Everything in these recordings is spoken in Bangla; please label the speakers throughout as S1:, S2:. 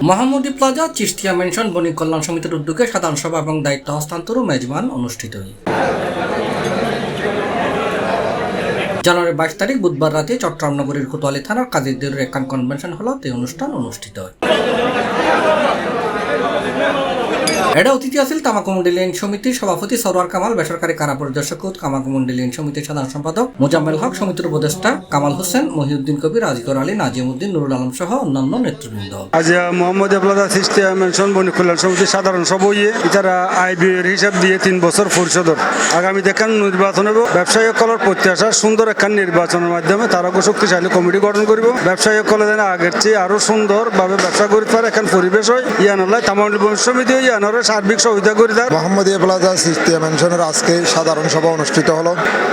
S1: মোহাম্মদী প্লাজা চিশতিয়া মেনশন বণিক কল্যাণ সমিতির উদ্যোগে সাধারণ সভা এবং দায়িত্ব হস্তান্তর ও মেজবান অনুষ্ঠিত হয়। জানুয়ারি 22 তারিখ বুধবার রাতে চট্টগ্রাম নগরীর কোতোয়ালি থানার কাজীদের একান কনভেনশন হলে এই অনুষ্ঠান অনুষ্ঠিত হয়। এটা অতিথি আছেন তামাকুমুন্ডি লেন সমিতির সভাপতি সরওয়ার কামাল, বেসরকারি কারা পরিদর্শক তামাকুমুন্ডি লেন সমিতির সাধারণ সম্পাদক মোজাম্মেল হক, সমিতির উপদেষ্টা কামাল হোসেন, মহিউদ্দিন কবির, আজিকর আলী, নাজিমউদ্দিন, নুরুল আলম সহ অন্যান্য নেতৃবৃন্দ।
S2: আজ মোহাম্মদী প্লাজা চিশতিয়া মেনশন বণিক কল্যাণ সমিতির সাধারণ সভা হয়ে ইতারা আইবিএর হিসাব দিয়ে 3 বছর পরিষদর আগামী দেখান নির্বাচন হবে। ব্যবসায়ী কলের প্রত্যাশা সুন্দর একখান নির্বাচনের মাধ্যমে তারা শক্তিশালী কমিটি গঠন করব। ব্যবসায়ী কলে যেন আগের চেয়ে আরো সুন্দরভাবে ব্যবসা করতে পারে এখন পরিবেশ হয় ইয়ানলাই তামাকুমুন্ডি সমিতি ইয়ানরে সার্বিক সহযোগিতা করে দেয়।
S3: মোহাম্মদী প্লাজা চিশতিয়া মেনশনের আজকে সাধারণ সভা অনুষ্ঠিত হলো।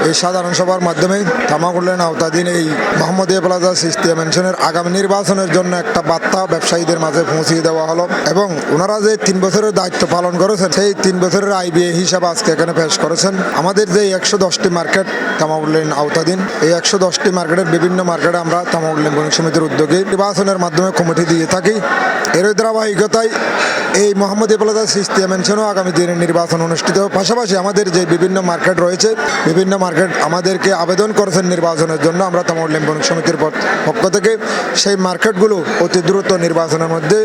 S3: এই সাধারণ সভার মাধ্যমে তামাকুমুন্ডি আওতাধীন এই মোহাম্মদী প্লাজা চিশতিয়া মেনশনের আগামী নির্বাচনের জন্য একটা বার্তা ব্যবসায়ীদের মাঝে পৌঁছিয়ে দেওয়া হলো এবং ওনারা যে 3 বছরের দায়িত্ব পালন করেছেন সেই 3 বছরের আইবিএ হিসাব আজকে এখানে পেশ করেছেন। আমাদের যে 110টি মার্কেট তামাকুমুন্ডি আওতাধীন, এই 110টি মার্কেটের বিভিন্ন মার্কেটে আমরা তামাকুমুন্ডি বণিক সমিতির উদ্যোগে নির্বাচনের মাধ্যমে কমিটি দিয়ে থাকি। এর ধারাবাহিকতায় এই মোহাম্মদী প্লাজা চিশতিয়া মেনশনও আগামী দিনে নির্বাচন অনুষ্ঠিত। পাশাপাশি আমাদের যে বিভিন্ন মার্কেট রয়েছে, বিভিন্ন মার্কেট আমাদেরকে আবেদন করেছেন নির্বাচনের জন্য। আমরা তামাকুমুন্ডি বণিক সমিতির পক্ষ থেকে সেই মার্কেটগুলো অতি দ্রুত নির্বাচনের মধ্যে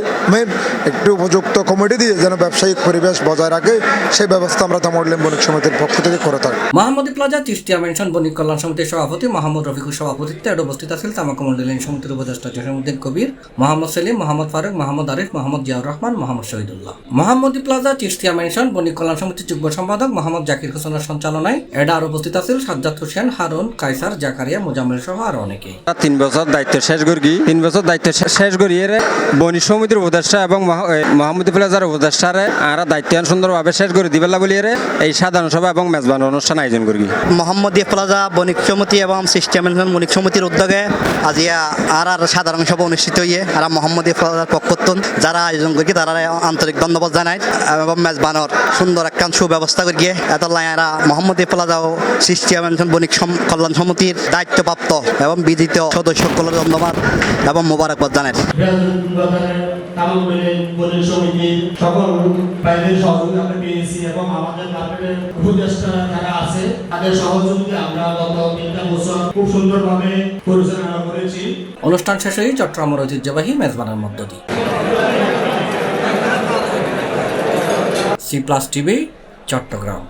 S3: একটু উপযুক্ত কমিটি দিয়ে যেন ব্যবসায়িক পরিবেশ বজায় রাখে সেই ব্যবস্থা আমরা তামাকুমুন্ডি বণিক সমিতির পক্ষ থেকে করে থাকি।
S1: মোহাম্মদী প্লাজা চিশতিয়া মেনশন বণিক কল্যাণ সমিতির সভাপতি মোহাম্মদ রফিকুর সভাপতিত্বে উপস্থিত আছেন তামাকুমুন্ডি লেন সমিতির উপদেষ্টা জসিমউদ্দিন কবির, মোহাম্মদ সেলিম, মোহাম্মদ ফারুক, মোহাম্মদ আরিফ, মোহাম্মদ জিয়াউর রহমান, মোহাম্মদ শহীদুল্লাহ। মোহাম্মদী প্লাজা চিশতিয়া মেনশন বণিক কল্যাণ সমিতির যুগ্ম সম্পাদক মোহাম্মদ জাকির হোসেনের সঞ্চালনায় আর উপস্থিত আছেন সাজ্জাদ হোসেন, হারুন, কায়সার, জাকারিয়া, মোজাম্মেল সহ আরো অনেকে।
S4: 3 বছর দায়িত্ব শেষ করি বণিক সমিতির উপদেষ্টা এবং মোহাম্মদী প্লাজার উপদেষ্টারে আর দায়িত্বায়ন সুন্দরভাবে শেষ করে দিবেলা বলিয়ে এই সাধারণ সভা এবং মেজবান অনুষ্ঠান আয়োজন করি।
S5: মোহাম্মদী প্লাজা বণিক সমিতি এবং চিশতিয়া মেনশন বণিক সমিতির উদ্যোগে আজিয়া আর সাধারণ সভা অনুষ্ঠিত হয়ে আর মোহাম্মদী প্লাজার পক্ষতন যারা আয়োজন করি তারা আন্তরিক ধন্যবাদ জানায় এবং মেজবানর সুন্দর একখান সুব্যবস্থা করিয়ে এত লাইরা মোহাম্মদী প্লাজা ও চিশতিয়া মেনশন বণিক কল্যাণ সমিতির দায়িত্বপ্রাপ্ত এবং বিজিত সদস্যসকলের ধন্যবাদ এবং মোবারকবাদ জানায়।
S6: সকল বাইরের সহযোগিতা আমরা পেয়েছি এবং আমাদের মার্কেটের উপদেষ্টা যারা আছে তাদের সহযোগিতা আমরা গত 3 বছর খুব সুন্দরভাবে পরিচালনা করেছি।
S1: অনুষ্ঠান শেষে চট্টগ্রামের ঐতিহ্যবাহী মেজবানের মধ্য দিয়ে C+ TV চট্টগ্রাম।